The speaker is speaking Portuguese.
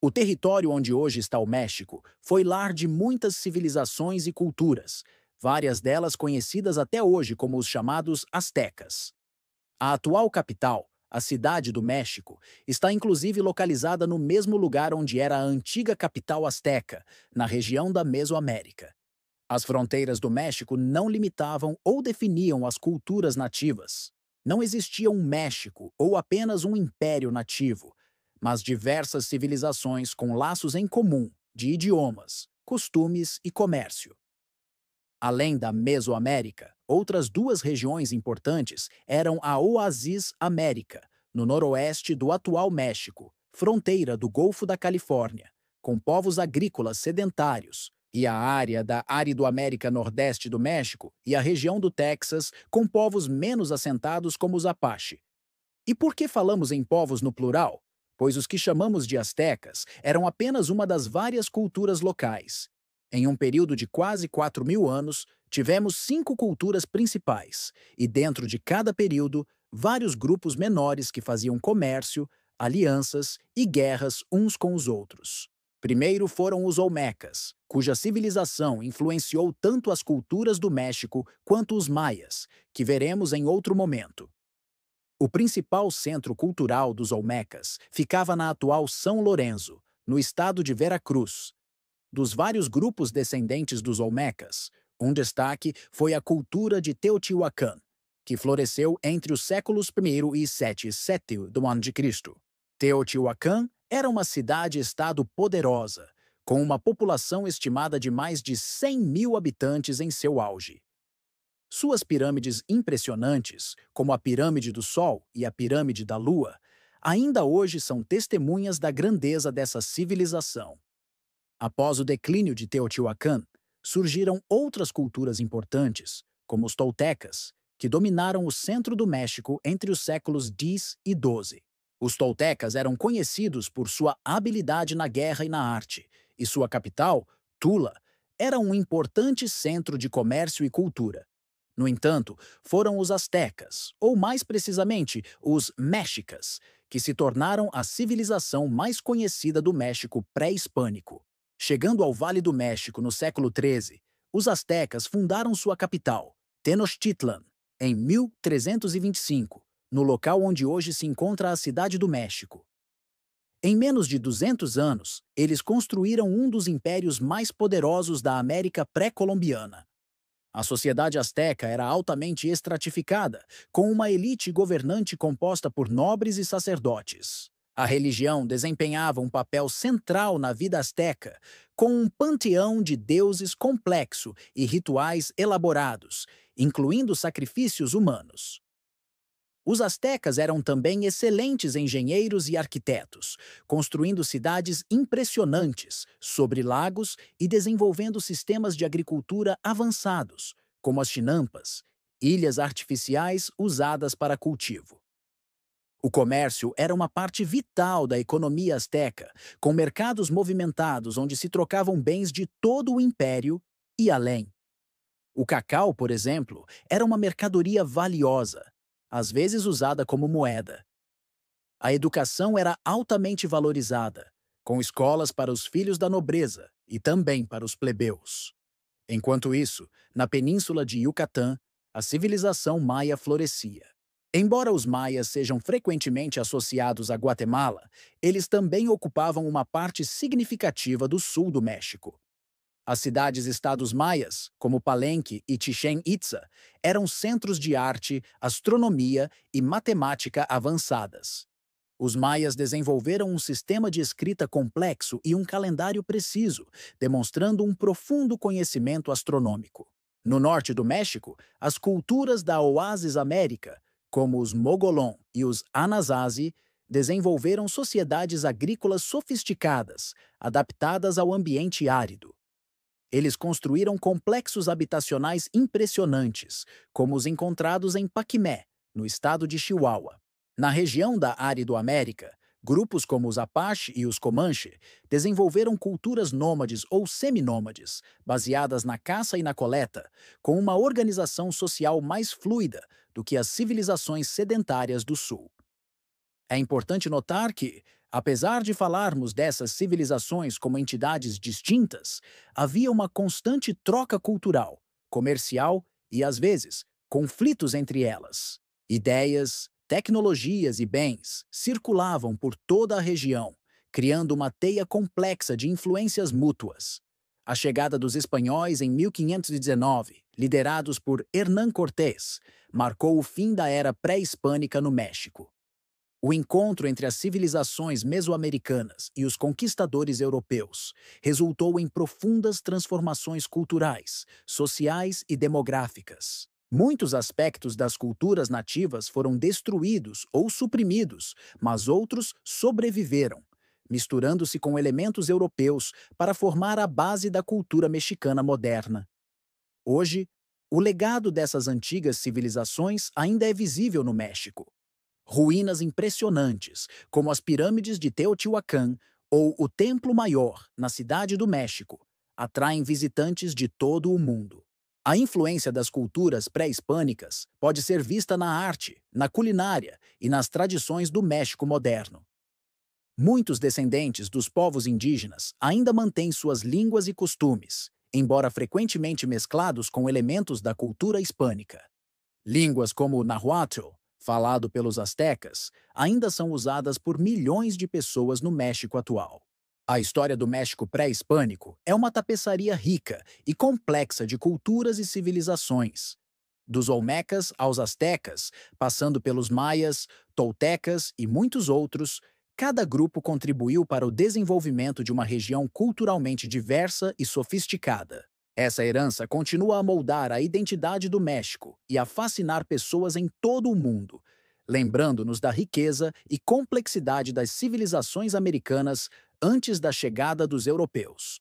O território onde hoje está o México foi lar de muitas civilizações e culturas, várias delas conhecidas até hoje como os chamados astecas. A atual capital, a Cidade do México, está inclusive localizada no mesmo lugar onde era a antiga capital asteca, na região da Mesoamérica. As fronteiras do México não limitavam ou definiam as culturas nativas. Não existia um México ou apenas um império nativo, mas diversas civilizações com laços em comum de idiomas, costumes e comércio. Além da Mesoamérica, outras duas regiões importantes eram a Oasis América, no noroeste do atual México, fronteira do Golfo da Califórnia, com povos agrícolas sedentários, e a área da Árido-América Nordeste do México e a região do Texas, com povos menos assentados como os Apache. E por que falamos em povos no plural? Pois os que chamamos de astecas eram apenas uma das várias culturas locais. Em um período de quase 4.000 anos, tivemos 5 culturas principais, e dentro de cada período, vários grupos menores que faziam comércio, alianças e guerras uns com os outros. Primeiro foram os Olmecas, cuja civilização influenciou tanto as culturas do México quanto os maias, que veremos em outro momento. O principal centro cultural dos Olmecas ficava na atual São Lourenço, no estado de Veracruz. Dos vários grupos descendentes dos Olmecas, um destaque foi a cultura de Teotihuacan, que floresceu entre os séculos I e VII do ano de Cristo. Teotihuacan era uma cidade-estado poderosa, com uma população estimada de mais de 100.000 habitantes em seu auge. Suas pirâmides impressionantes, como a Pirâmide do Sol e a Pirâmide da Lua, ainda hoje são testemunhas da grandeza dessa civilização. Após o declínio de Teotihuacan, surgiram outras culturas importantes, como os toltecas, que dominaram o centro do México entre os séculos X e XII. Os toltecas eram conhecidos por sua habilidade na guerra e na arte, e sua capital, Tula, era um importante centro de comércio e cultura. No entanto, foram os astecas, ou mais precisamente, os mexicas, que se tornaram a civilização mais conhecida do México pré-hispânico. Chegando ao Vale do México no século XIII, os astecas fundaram sua capital, Tenochtitlan, em 1325, no local onde hoje se encontra a Cidade do México. Em menos de 200 anos, eles construíram um dos impérios mais poderosos da América pré-colombiana. A sociedade asteca era altamente estratificada, com uma elite governante composta por nobres e sacerdotes. A religião desempenhava um papel central na vida asteca, com um panteão de deuses complexo e rituais elaborados, incluindo sacrifícios humanos. Os astecas eram também excelentes engenheiros e arquitetos, construindo cidades impressionantes sobre lagos e desenvolvendo sistemas de agricultura avançados, como as chinampas, ilhas artificiais usadas para cultivo. O comércio era uma parte vital da economia asteca, com mercados movimentados onde se trocavam bens de todo o império e além. O cacau, por exemplo, era uma mercadoria valiosa, às vezes usada como moeda. A educação era altamente valorizada, com escolas para os filhos da nobreza e também para os plebeus. Enquanto isso, na península de Yucatán, a civilização maia florescia. Embora os maias sejam frequentemente associados a Guatemala, eles também ocupavam uma parte significativa do sul do México. As cidades-estados maias, como Palenque e Chichén Itzá, eram centros de arte, astronomia e matemática avançadas. Os maias desenvolveram um sistema de escrita complexo e um calendário preciso, demonstrando um profundo conhecimento astronômico. No norte do México, as culturas da Oasis América, como os Mogolón e os Anasazi, desenvolveram sociedades agrícolas sofisticadas, adaptadas ao ambiente árido. Eles construíram complexos habitacionais impressionantes, como os encontrados em Paquimé, no estado de Chihuahua. Na região da Árido-América, grupos como os Apache e os Comanche desenvolveram culturas nômades ou seminômades, baseadas na caça e na coleta, com uma organização social mais fluida do que as civilizações sedentárias do sul. É importante notar que, apesar de falarmos dessas civilizações como entidades distintas, havia uma constante troca cultural, comercial e, às vezes, conflitos entre elas. Ideias, tecnologias e bens circulavam por toda a região, criando uma teia complexa de influências mútuas. A chegada dos espanhóis em 1519, liderados por Hernán Cortés, marcou o fim da era pré-hispânica no México. O encontro entre as civilizações mesoamericanas e os conquistadores europeus resultou em profundas transformações culturais, sociais e demográficas. Muitos aspectos das culturas nativas foram destruídos ou suprimidos, mas outros sobreviveram, misturando-se com elementos europeus para formar a base da cultura mexicana moderna. Hoje, o legado dessas antigas civilizações ainda é visível no México. Ruínas impressionantes, como as pirâmides de Teotihuacan ou o Templo Maior, na Cidade do México, atraem visitantes de todo o mundo. A influência das culturas pré-hispânicas pode ser vista na arte, na culinária e nas tradições do México moderno. Muitos descendentes dos povos indígenas ainda mantêm suas línguas e costumes, embora frequentemente mesclados com elementos da cultura hispânica. Línguas como o Nahuatl, falado pelos astecas, ainda são usadas por milhões de pessoas no México atual. A história do México pré-hispânico é uma tapeçaria rica e complexa de culturas e civilizações. Dos olmecas aos astecas, passando pelos maias, toltecas e muitos outros, cada grupo contribuiu para o desenvolvimento de uma região culturalmente diversa e sofisticada. Essa herança continua a moldar a identidade do México e a fascinar pessoas em todo o mundo, lembrando-nos da riqueza e complexidade das civilizações americanas antes da chegada dos europeus.